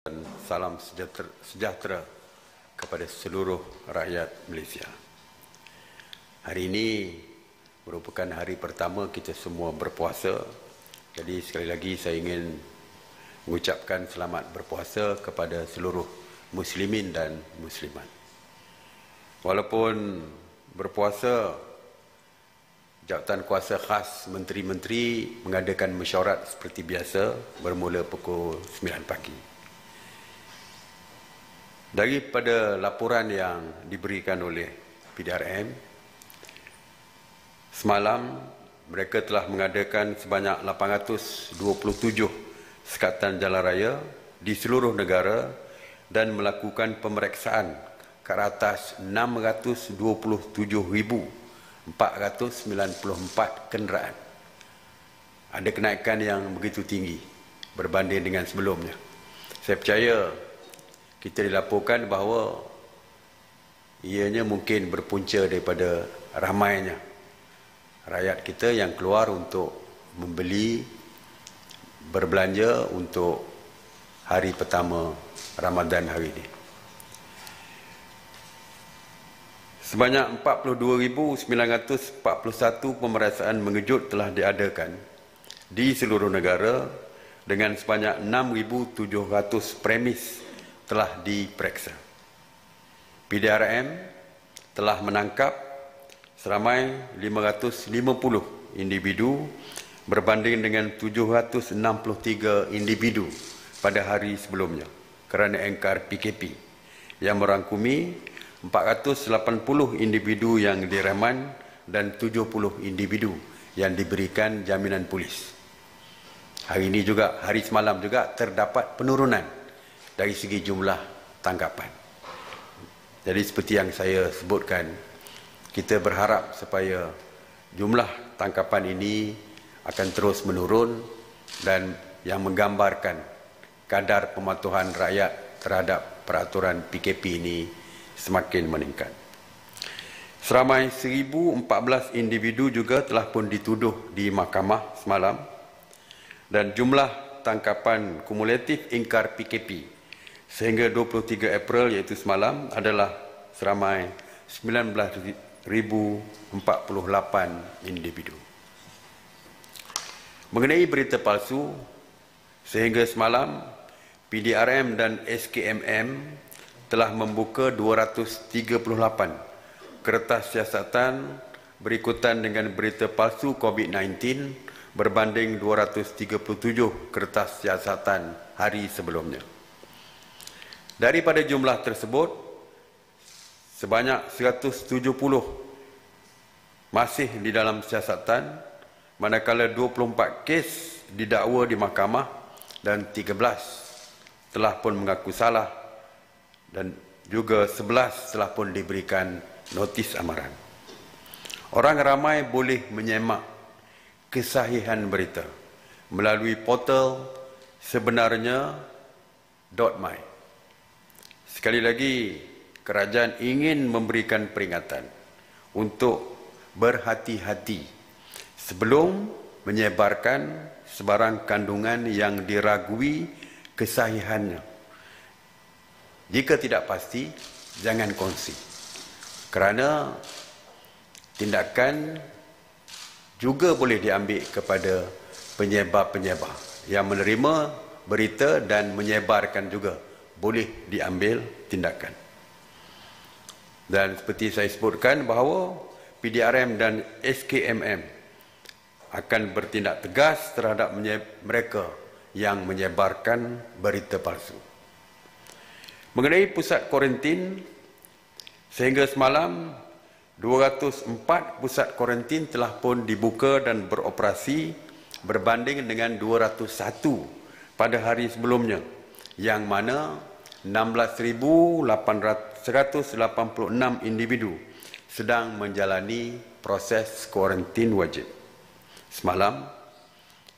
Dan salam sejahtera kepada seluruh rakyat Malaysia. Hari ini merupakan hari pertama kita semua berpuasa. Jadi sekali lagi saya ingin mengucapkan selamat berpuasa kepada seluruh muslimin dan muslimat. Walaupun berpuasa, Jabatan Kuasa Khas Menteri-Menteri mengadakan mesyuarat seperti biasa bermula pukul 9 pagi. Daripada laporan yang diberikan oleh PDRM, semalam mereka telah mengadakan sebanyak 827 sekatan jalan raya di seluruh negara dan melakukan pemeriksaan ke atas 627,494 kenderaan. Ada kenaikan yang begitu tinggi berbanding dengan sebelumnya. Saya percaya kita dilaporkan bahawa ianya mungkin berpunca daripada ramainya rakyat kita yang keluar untuk membeli, berbelanja untuk hari pertama Ramadan hari ini. Sebanyak 42,941 pemeriksaan mengejut telah diadakan di seluruh negara dengan sebanyak 6,700 premis telah diperiksa. PDRM telah menangkap seramai 550 individu berbanding dengan 763 individu pada hari sebelumnya kerana engkar PKP yang merangkumi 480 individu yang direman dan 70 individu yang diberikan jaminan polis. Hari ini juga, hari semalam juga terdapat penurunan dari segi jumlah tangkapan. Jadi seperti yang saya sebutkan, kita berharap supaya jumlah tangkapan ini akan terus menurun dan yang menggambarkan kadar pematuhan rakyat terhadap peraturan PKP ini semakin meningkat. Seramai 1,014 individu juga telah pun dituduh di mahkamah semalam dan jumlah tangkapan kumulatif ingkar PKP sehingga 23 April iaitu semalam adalah seramai 19,048 individu. Mengenai berita palsu, sehingga semalam PDRM dan SKMM telah membuka 238 kertas siasatan berikutan dengan berita palsu COVID-19 berbanding 237 kertas siasatan hari sebelumnya. Daripada jumlah tersebut, sebanyak 170 masih di dalam siasatan, manakala 24 kes didakwa di mahkamah dan 13 telah pun mengaku salah dan juga 11 telah pun diberikan notis amaran. Orang ramai boleh menyemak kesahihan berita melalui portal sebenarnya.my. Sekali lagi, kerajaan ingin memberikan peringatan untuk berhati-hati sebelum menyebarkan sebarang kandungan yang diragui kesahihannya. Jika tidak pasti, jangan kongsi. Kerana tindakan juga boleh diambil kepada penyebar-penyebar yang menerima berita dan menyebarkan juga boleh diambil tindakan. Dan seperti saya sebutkan bahawa PDRM dan SKMM akan bertindak tegas terhadap mereka yang menyebarkan berita palsu. Mengenai pusat kuarantin, sehingga semalam 204 pusat kuarantin telah pun dibuka dan beroperasi berbanding dengan 201 pada hari sebelumnya, yang mana 16,186 individu sedang menjalani proses kuarantin wajib. Semalam,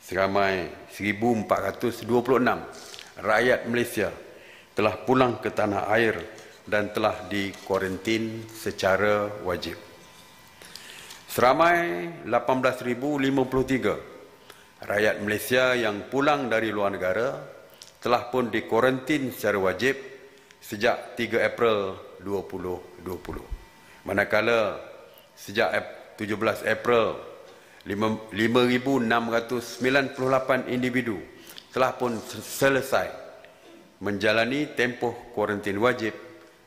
seramai 1,426 rakyat Malaysia telah pulang ke tanah air dan telah dikuarantin secara wajib. Seramai 18,053 rakyat Malaysia yang pulang dari luar negara telah pun dikuarantin secara wajib sejak 3 April 2020. Manakala sejak 17 April 5,698 individu telah pun selesai menjalani tempoh kuarantin wajib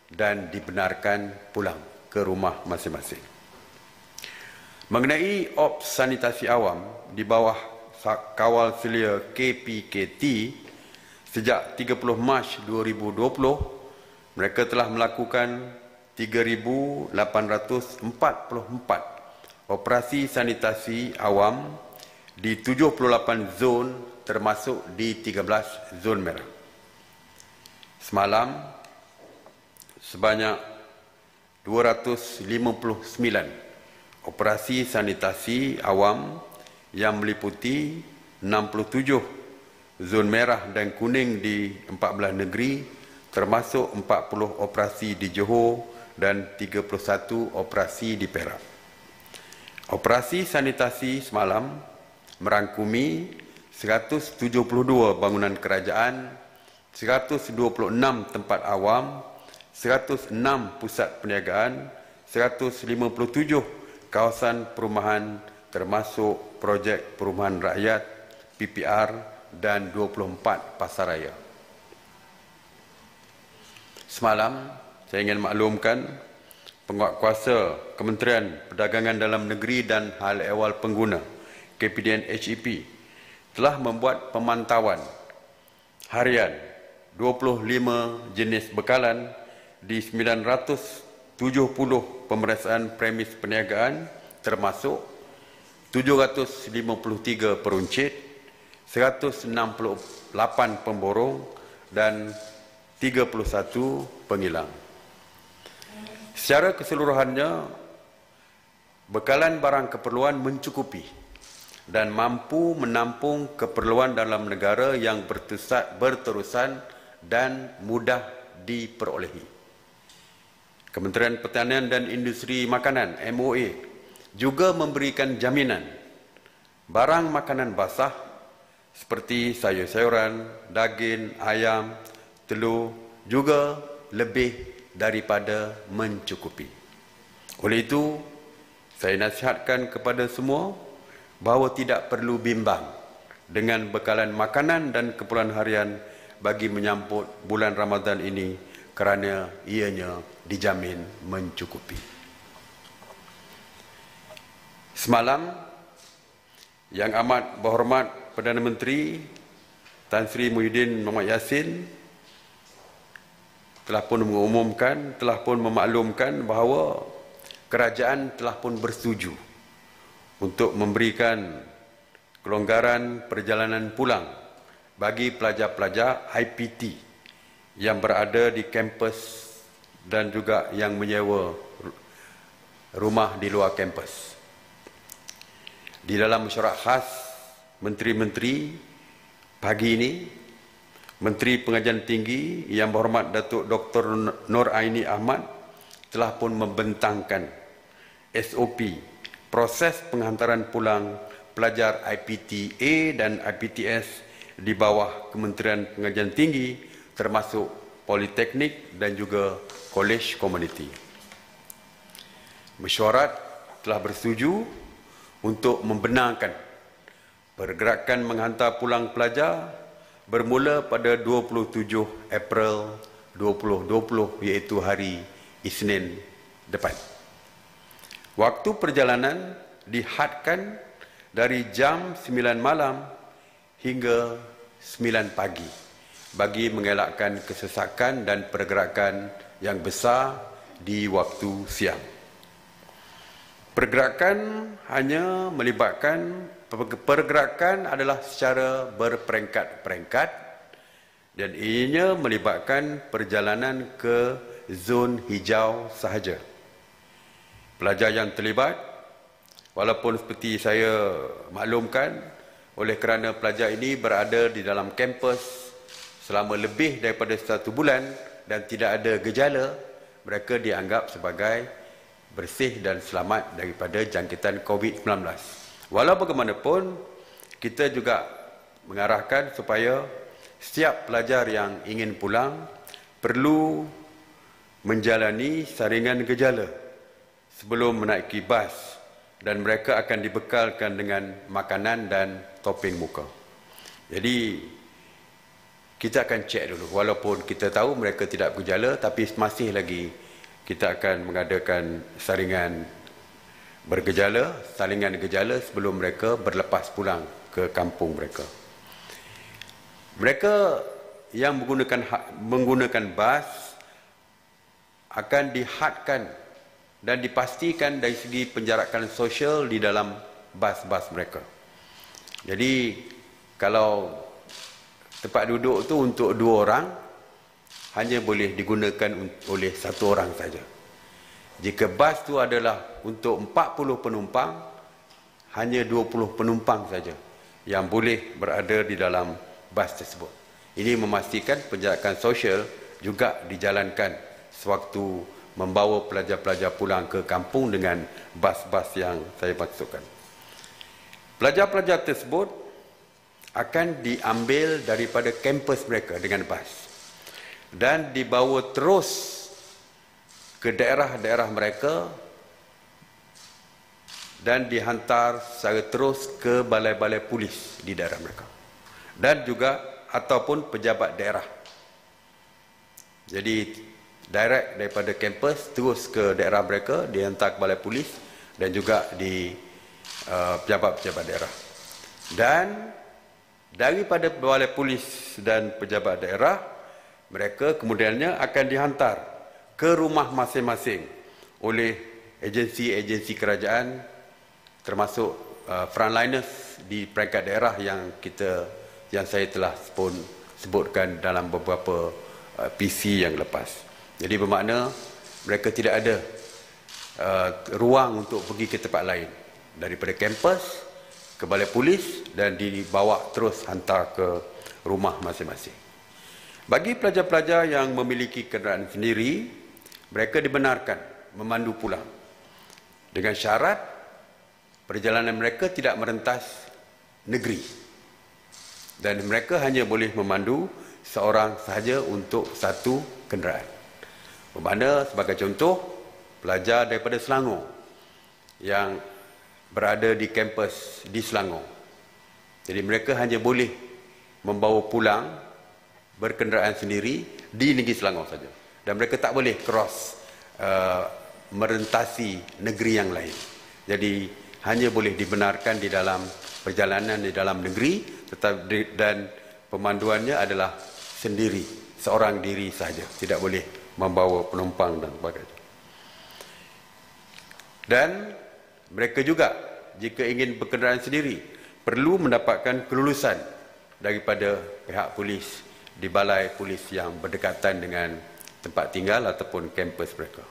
dan dibenarkan pulang ke rumah masing-masing. Mengenai ops sanitasi awam di bawah kawal selia KPKT sejak 30 Mac 2020, mereka telah melakukan 3,844 operasi sanitasi awam di 78 zon termasuk di 13 zon merah. Semalam, sebanyak 259 operasi sanitasi awam yang meliputi 67 zon merah dan kuning di 14 negeri, termasuk 40 operasi di Johor dan 31 operasi di Perak. Operasi sanitasi semalam merangkumi 172 bangunan kerajaan, 126 tempat awam, 106 pusat perniagaan, 157 kawasan perumahan termasuk projek perumahan rakyat, PPR dan 24 pasaraya. Semalam, saya ingin maklumkan Penguatkuasa Kementerian Perdagangan Dalam Negeri dan Hal Ehwal Pengguna KPDN HEP telah membuat pemantauan harian 25 jenis bekalan di 970 pemeriksaan premis perniagaan, termasuk 753 peruncit, 168 pemborong dan 31 pengilang. Secara keseluruhannya, bekalan barang keperluan mencukupi dan mampu menampung keperluan dalam negara yang berterusan dan mudah diperolehi. Kementerian Pertanian dan Industri Makanan (MOA) juga memberikan jaminan barang makanan basah seperti sayur-sayuran, daging, ayam, telur juga lebih daripada mencukupi. Oleh itu, saya nasihatkan kepada semua bahawa tidak perlu bimbang dengan bekalan makanan dan keperluan harian bagi menyambut bulan Ramadan ini kerana ianya dijamin mencukupi. Semalam, Yang Amat Berhormat Perdana Menteri Tan Sri Muhyiddin Mohamad Yassin telah pun mengumumkan, telah pun memaklumkan bahawa kerajaan telah pun bersetuju untuk memberikan kelonggaran perjalanan pulang bagi pelajar-pelajar IPT yang berada di kampus dan juga yang menyewa rumah di luar kampus. Di dalam mesyuarat khas Menteri-Menteri pagi ini, Menteri Pengajian Tinggi Yang Berhormat Datuk Dr. Nur Aini Ahmad telah pun membentangkan SOP proses penghantaran pulang pelajar IPT A dan IPTS di bawah Kementerian Pengajian Tinggi termasuk Politeknik dan juga Kolej Komuniti. Mesyuarat telah bersetuju untuk membenarkan pergerakan menghantar pulang pelajar bermula pada 27 April 2020 iaitu hari Isnin depan. Waktu perjalanan dihadkan dari jam 9 malam hingga 9 pagi bagi mengelakkan kesesakan dan pergerakan yang besar di waktu siang. Pergerakan hanya melibatkan pergerakan adalah secara berperingkat-peringkat dan ianya melibatkan perjalanan ke zon hijau sahaja. Pelajar yang terlibat, walaupun seperti saya maklumkan, oleh kerana pelajar ini berada di dalam kampus selama lebih daripada 1 bulan dan tidak ada gejala, mereka dianggap sebagai bersih dan selamat daripada jangkitan COVID-19. Walau bagaimanapun, kita juga mengarahkan supaya setiap pelajar yang ingin pulang perlu menjalani saringan gejala sebelum menaiki bas dan mereka akan dibekalkan dengan makanan dan topeng muka. Jadi kita akan cek dulu, walaupun kita tahu mereka tidak bergejala, tapi masih lagi kita akan mengadakan saringan gejala sebelum mereka berlepas pulang ke kampung mereka. Mereka yang menggunakan bas akan dihadkan dan dipastikan dari segi penjarakan sosial di dalam bas-bas mereka. Jadi kalau tempat duduk tu untuk 2 orang, hanya boleh digunakan oleh 1 orang saja. Jika bas tu adalah untuk 40 penumpang, hanya 20 penumpang saja yang boleh berada di dalam bas tersebut. Ini memastikan penjarakan sosial juga dijalankan sewaktu membawa pelajar-pelajar pulang ke kampung dengan bas-bas yang saya maksudkan. Pelajar-pelajar tersebut akan diambil daripada kampus mereka dengan bas dan dibawa terus ke daerah-daerah mereka dan dihantar secara terus ke balai-balai polis di daerah mereka dan juga ataupun pejabat daerah. Jadi direct daripada kampus terus ke daerah mereka, dihantar ke balai polis dan juga di pejabat-pejabat daerah. Dan daripada balai polis dan pejabat daerah, mereka kemudiannya akan dihantar ke rumah masing-masing oleh agensi-agensi kerajaan, termasuk frontliners di peringkat daerah yang saya telah pun sebutkan dalam beberapa PC yang lepas. Jadi bermakna mereka tidak ada ruang untuk pergi ke tempat lain daripada kampus ke balai polis dan dibawa terus hantar ke rumah masing-masing. Bagi pelajar-pelajar yang memiliki kenderaan sendiri, mereka dibenarkan memandu pulang dengan syarat perjalanan mereka tidak merentas negeri dan mereka hanya boleh memandu seorang sahaja untuk 1 kenderaan. Bermakna sebagai contoh, pelajar daripada Selangor yang berada di kampus di Selangor. Jadi mereka hanya boleh membawa pulang berkenderaan sendiri di negeri Selangor saja. Dan mereka tak boleh cross merentasi negeri yang lain. Jadi hanya boleh dibenarkan di dalam perjalanan di dalam negeri dan pemanduannya adalah sendiri, seorang diri saja, tidak boleh membawa penumpang dan sebagainya. Dan mereka juga jika ingin berkenderaan sendiri perlu mendapatkan kelulusan daripada pihak polis di balai polis yang berdekatan dengan tempat tinggal ataupun kampus mereka.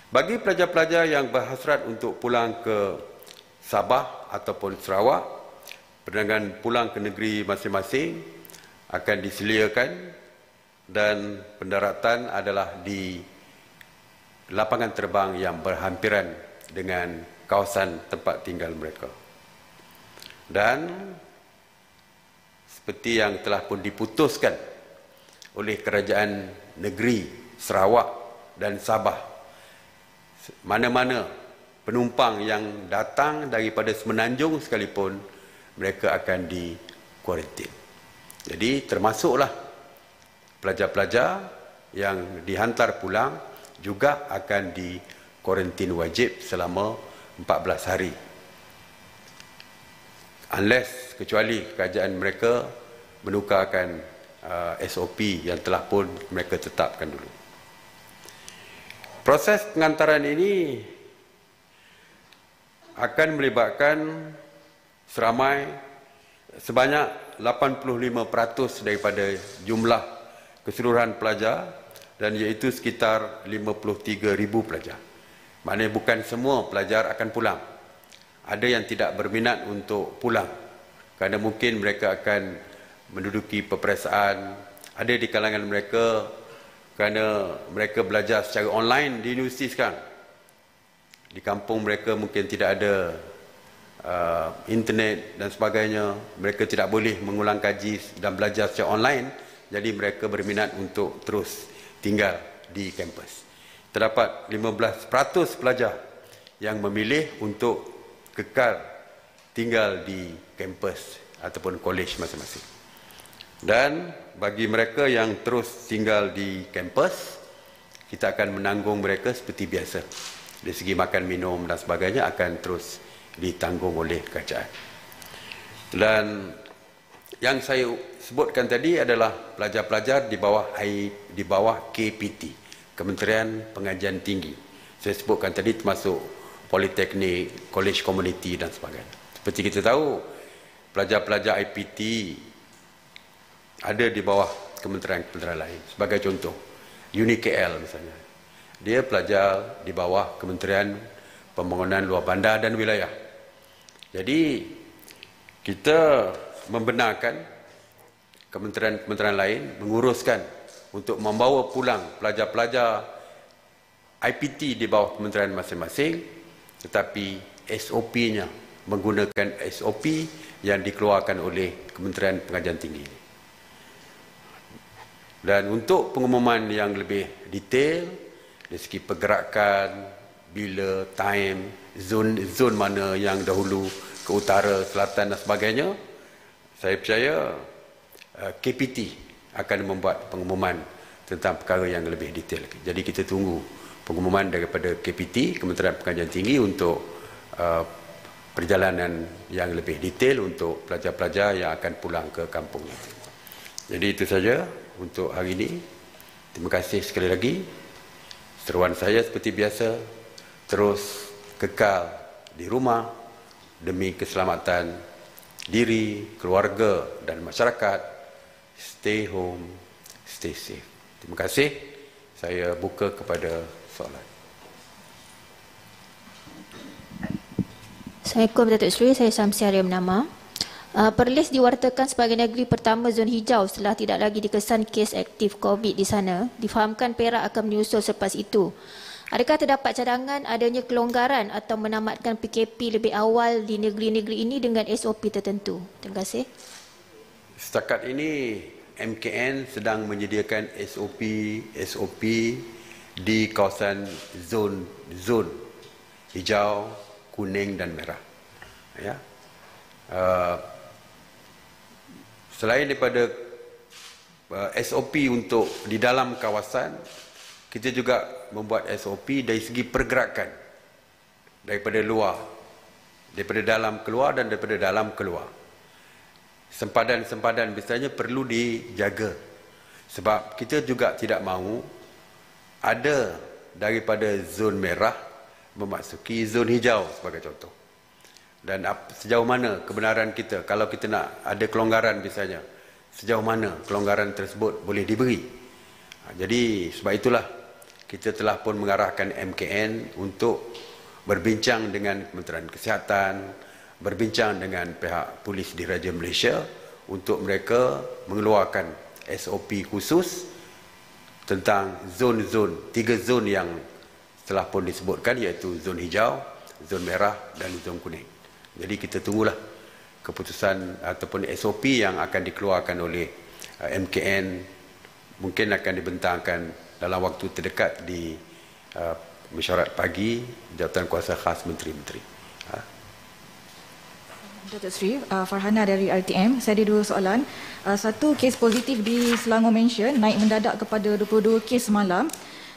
Bagi pelajar-pelajar yang berhasrat untuk pulang ke Sabah ataupun Sarawak, dengan pulang ke negeri masing-masing akan disediakan dan pendaratan adalah di lapangan terbang yang berhampiran dengan kawasan tempat tinggal mereka. Dan seperti yang telah pun diputuskan oleh kerajaan negeri Sarawak dan Sabah, mana-mana penumpang yang datang daripada Semenanjung sekalipun, mereka akan dikuarantin. Jadi termasuklah pelajar-pelajar yang dihantar pulang juga akan dikuarantin wajib selama 14 hari. Unless, kecuali kerajaan mereka menukarkan SOP yang telah pun mereka tetapkan dulu. Proses pengantaran ini akan melibatkan sebanyak 85% daripada jumlah keseluruhan pelajar, dan iaitu sekitar 53,000 pelajar. Maknanya bukan semua pelajar akan pulang. Ada yang tidak berminat untuk pulang kerana mungkin mereka akan menduduki peperiksaan. Ada di kalangan mereka kerana mereka belajar secara online di universiti sekarang. Di kampung mereka mungkin tidak ada internet dan sebagainya, mereka tidak boleh mengulang kaji dan belajar secara online, jadi mereka berminat untuk terus tinggal di kampus. Terdapat 15% pelajar yang memilih untuk kekal tinggal di kampus ataupun kolej masing-masing. Dan bagi mereka yang terus tinggal di kampus, kita akan menanggung mereka seperti biasa. Dari segi makan, minum dan sebagainya akan terus ditanggung oleh kerajaan. Dan yang saya sebutkan tadi adalah pelajar-pelajar di bawah KPT, Kementerian Pengajian Tinggi. Saya sebutkan tadi termasuk politeknik, kolej komuniti dan sebagainya. Seperti kita tahu, pelajar-pelajar IPT ada di bawah kementerian-kementerian lain. Sebagai contoh, UniKL misalnya, dia pelajar di bawah Kementerian Pembangunan Luar Bandar dan Wilayah. Jadi kita membenarkan kementerian-kementerian lain menguruskan untuk membawa pulang pelajar-pelajar IPT di bawah kementerian masing-masing, tetapi SOP-nya menggunakan SOP yang dikeluarkan oleh Kementerian Pengajian Tinggi. Dan untuk pengumuman yang lebih detail dari segi pergerakan, bila, time, zon mana yang dahulu ke utara, selatan dan sebagainya, saya percaya KPT akan membuat pengumuman tentang perkara yang lebih detail. Jadi kita tunggu pengumuman daripada KPT, Kementerian Pengajian Tinggi, untuk perjalanan yang lebih detail untuk pelajar-pelajar yang akan pulang ke kampung nanti. Jadi itu saja untuk hari ini. Terima kasih sekali lagi. Seruan saya seperti biasa, terus kekal di rumah demi keselamatan diri, keluarga dan masyarakat. Stay home, stay safe. Terima kasih. Saya buka kepada soalan. Assalamualaikum Datuk Seri, saya Syamsiah Bernama. Perlis diwartakan sebagai negeri pertama zon hijau setelah tidak lagi dikesan kes aktif COVID di sana. Difahamkan Perak akan menyusul selepas itu. Adakah terdapat cadangan adanya kelonggaran atau menamatkan PKP lebih awal di negeri-negeri ini dengan SOP tertentu? Terima kasih. Setakat ini MKN sedang menyediakan SOP di kawasan zon hijau, kuning dan merah. Ya. Selain daripada SOP untuk di dalam kawasan, kita juga membuat SOP dari segi pergerakan daripada luar, daripada dalam keluar dan daripada dalam keluar. Sempadan-sempadan misalnya perlu dijaga, sebab kita juga tidak mahu ada daripada zon merah memasuki zon hijau sebagai contoh. Dan sejauh mana kebenaran kita, kalau kita nak ada kelonggaran misalnya, sejauh mana kelonggaran tersebut boleh diberi. Jadi sebab itulah kita telah pun mengarahkan MKN untuk berbincang dengan Kementerian Kesihatan, berbincang dengan pihak Polis Diraja Malaysia untuk mereka mengeluarkan SOP khusus tentang zon-zon, 3 zon yang telah pun disebutkan, iaitu zon hijau, zon merah dan zon kuning. Jadi kita tunggulah keputusan ataupun SOP yang akan dikeluarkan oleh MKN, mungkin akan dibentangkan dalam waktu terdekat di mesyuarat pagi Jabatan Kuasa Khas Menteri-Menteri. Datuk Seri, Farhana dari RTM. Saya ada 2 soalan. Satu, kes positif di Selangor Mansion naik mendadak kepada 22 kes semalam.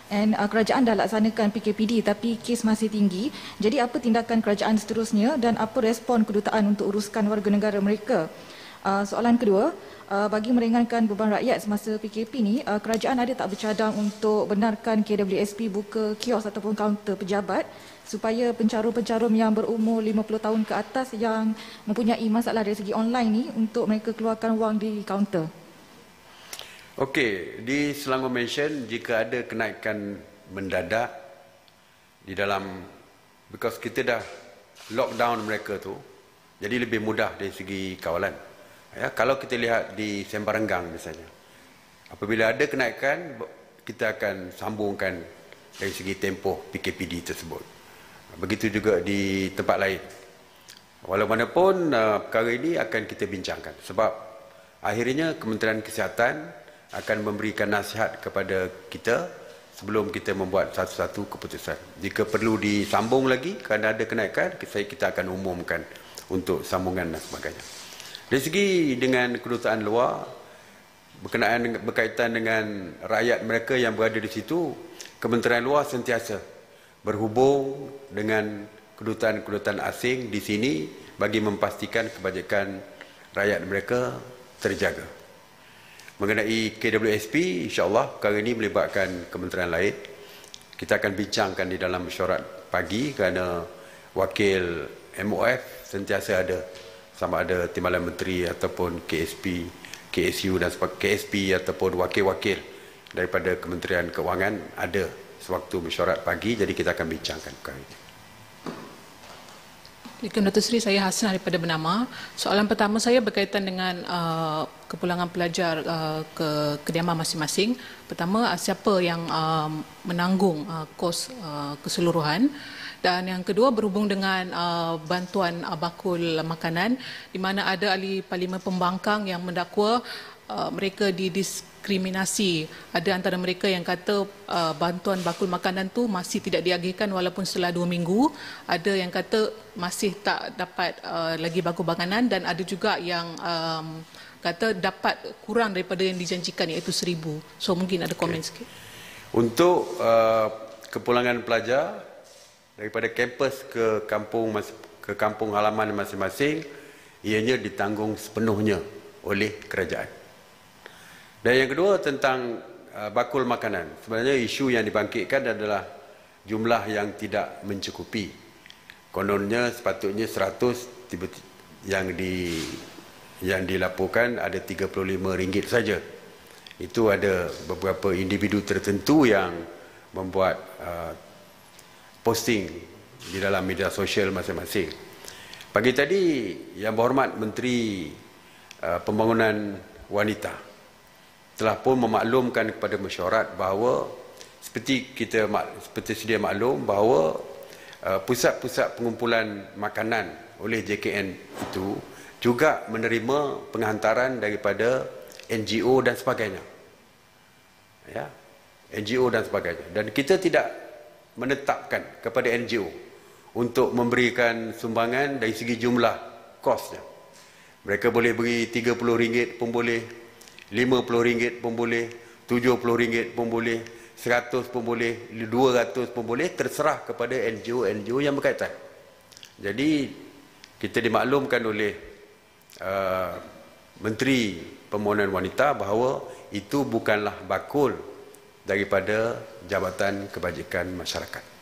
Dan kerajaan dah laksanakan PKPD tapi kes masih tinggi. Jadi apa tindakan kerajaan seterusnya dan apa respon kedutaan untuk uruskan warga negara mereka? Soalan kedua, bagi meringankan beban rakyat semasa PKP ni, kerajaan ada tak bercadang untuk benarkan KWSP buka kios ataupun kaunter pejabat supaya pencarum-pencarum yang berumur 50 tahun ke atas yang mempunyai masalah dari segi online ni untuk mereka keluarkan wang di kaunter? Okey, di Selangor Mansion jika ada kenaikan mendadak di dalam, because kita dah lockdown mereka tu, jadi lebih mudah dari segi kawalan. Ya, kalau kita lihat di Sembarenggang misalnya, apabila ada kenaikan, kita akan sambungkan dari segi tempoh PKPD tersebut. Begitu juga di tempat lain. Walaupun perkara ini akan kita bincangkan sebab akhirnya Kementerian Kesihatan akan memberikan nasihat kepada kita sebelum kita membuat satu-satu keputusan. Jika perlu disambung lagi kerana ada kenaikan, kita akan umumkan untuk sambungan dan sebagainya. Dari segi dengan kedutaan luar, berkaitan dengan rakyat mereka yang berada di situ, Kementerian Luar sentiasa berhubung dengan kedutaan-kedutaan asing di sini bagi memastikan kebajikan rakyat mereka terjaga. Mengenai KWSP, insya-Allah perkara ini melibatkan kementerian lain. Kita akan bincangkan di dalam mesyuarat pagi kerana wakil MOF sentiasa ada, sama ada Timbalan Menteri ataupun KSP, KSU dan KSP ataupun wakil-wakil daripada Kementerian Keuangan ada sewaktu mesyuarat pagi, jadi kita akan bincangkan perkara ini. Assalamualaikum Datuk Seri, saya Hasnah daripada Bernama. Soalan pertama saya berkaitan dengan kepulangan pelajar ke kediaman masing-masing. Pertama, siapa yang menanggung kos keseluruhan? Dan yang kedua berhubung dengan bantuan bakul makanan, di mana ada ahli Parlimen Pembangkang yang mendakwa mereka didiskriminasi. Ada antara mereka yang kata bantuan bakul makanan tu masih tidak diagihkan walaupun setelah 2 minggu. Ada yang kata masih tak dapat lagi bakul makanan, dan ada juga yang kata dapat kurang daripada yang dijanjikan, iaitu 1,000. So mungkin ada komen sikit. Untuk kepulangan pelajar daripada kampus ke kampung halaman masing-masing, ianya ditanggung sepenuhnya oleh kerajaan. Dan yang kedua tentang bakul makanan. Sebenarnya isu yang dibangkitkan adalah jumlah yang tidak mencukupi. Kononnya sepatutnya 100, yang dilaporkan ada RM35 saja. Itu ada beberapa individu tertentu yang membuat posting di dalam media sosial masing-masing. Pagi tadi Yang Berhormat Menteri Pembangunan Wanita telah pun memaklumkan kepada mesyuarat bahawa seperti sedia maklum bahawa pusat-pusat pengumpulan makanan oleh JKN itu juga menerima penghantaran daripada NGO dan sebagainya. Ya, NGO dan sebagainya. Dan kita tidak menetapkan kepada NGO untuk memberikan sumbangan dari segi jumlah kosnya. Mereka boleh beri RM30 pun boleh, RM50 pun boleh, RM70 pun boleh, RM100 pun boleh, RM200 pun boleh, terserah kepada NGO yang berkaitan. Jadi kita dimaklumkan oleh Menteri Pembangunan Wanita bahawa itu bukanlah bakul daripada Jabatan Kebajikan Masyarakat.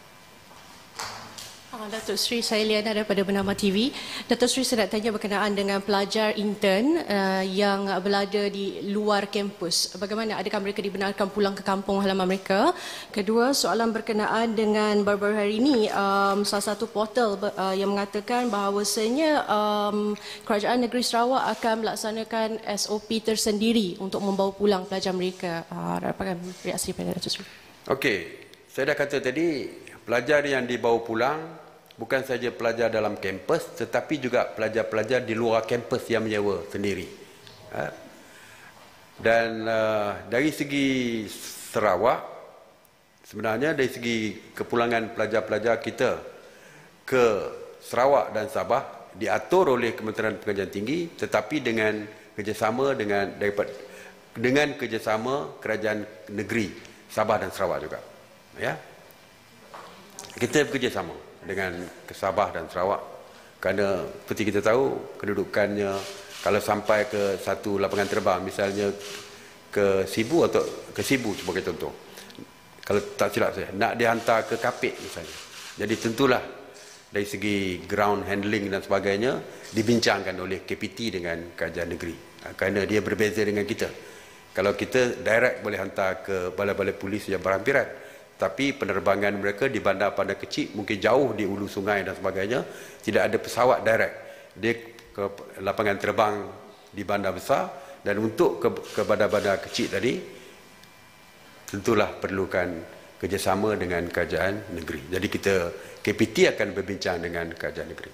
Datuk Seri, saya Liana daripada Bernama TV. Datuk Seri, saya nak tanya berkenaan dengan pelajar intern yang berada di luar kampus. Bagaimana, adakah mereka dibenarkan pulang ke kampung halaman mereka? Kedua, soalan berkenaan dengan baru-baru hari ini, salah satu portal yang mengatakan bahawasanya Kerajaan Negeri Sarawak akan melaksanakan SOP tersendiri untuk membawa pulang pelajar mereka. Dapatkan reaksi pada Datuk Seri. Okey, saya dah kata tadi, pelajar yang dibawa pulang bukan saja pelajar dalam kampus tetapi juga pelajar-pelajar di luar kampus yang menyewa sendiri. Dan dari segi Sarawak, sebenarnya dari segi kepulangan pelajar-pelajar kita ke Sarawak dan Sabah diatur oleh Kementerian Pengajian Tinggi tetapi dengan kerjasama dengan kerjasama Kerajaan Negeri Sabah dan Sarawak juga. Ya. Kita bekerjasama dengan Sabah dan Sarawak kerana seperti kita tahu kedudukannya, kalau sampai ke satu lapangan terbang misalnya ke Sibu atau ke Sibu sebagai contoh, kalau tak silap saya nak dihantar ke Kapit misalnya, jadi tentulah dari segi ground handling dan sebagainya dibincangkan oleh KPT dengan Kerajaan Negeri kerana dia berbeza dengan kita. Kalau kita direct boleh hantar ke balai-balai polis yang berhampiran, tapi penerbangan mereka di bandar-bandar kecil, mungkin jauh di hulu sungai dan sebagainya, tidak ada pesawat direct. Dia ke lapangan terbang di bandar besar, dan untuk ke bandar-bandar kecil tadi, tentulah perlukan kerjasama dengan kerajaan negeri. Jadi kita, KPT akan berbincang dengan kerajaan negeri.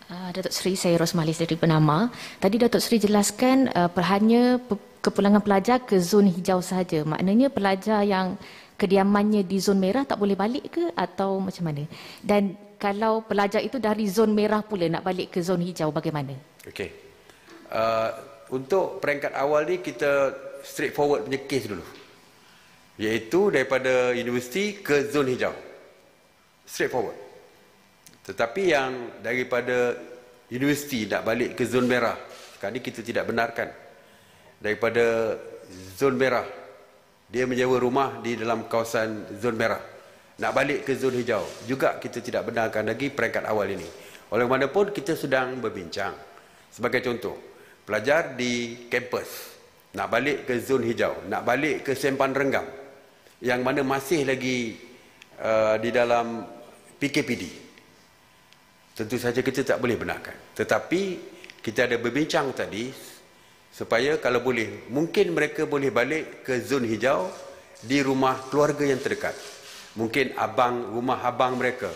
Datuk Seri, saya Rosmalis dari Bernama. Tadi Datuk Seri jelaskan hanya kepulangan pelajar ke zon hijau sahaja. Maknanya pelajar yang kediamannya di zon merah tak boleh balik ke atau macam mana? Dan kalau pelajar itu dari zon merah pula nak balik ke zon hijau, bagaimana? Okey. Untuk peringkat awal ni kita straightforward punya kes dulu. Iaitu daripada universiti ke zon hijau. Straightforward. Tetapi yang daripada universiti nak balik ke zon merah, sekarang ni kita tidak benarkan. Daripada zon merah, dia menyewa rumah di dalam kawasan zon merah, nak balik ke zon hijau, juga kita tidak benarkan lagi peringkat awal ini. Oleh mana pun kita sedang berbincang. Sebagai contoh, pelajar di kampus nak balik ke zon hijau, nak balik ke Sempan Renggam, yang mana masih lagi di dalam PKPD, tentu saja kita tak boleh benarkan. Tetapi kita ada berbincang tadi supaya kalau boleh, mungkin mereka boleh balik ke zon hijau di rumah keluarga yang terdekat. Mungkin rumah abang mereka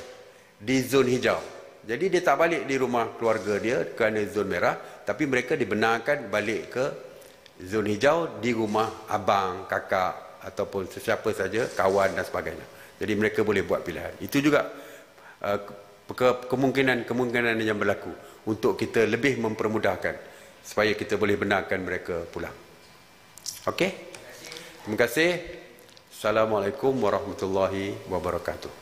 di zon hijau. Jadi dia tak balik di rumah keluarga dia kerana zon merah, tapi mereka dibenarkan balik ke zon hijau di rumah abang, kakak ataupun sesiapa saja, kawan dan sebagainya. Jadi mereka boleh buat pilihan. Itu juga kemungkinan yang berlaku untuk kita lebih mempermudahkan supaya kita boleh benarkan mereka pulang. Okey? Terima kasih. Assalamualaikum warahmatullahi wabarakatuh.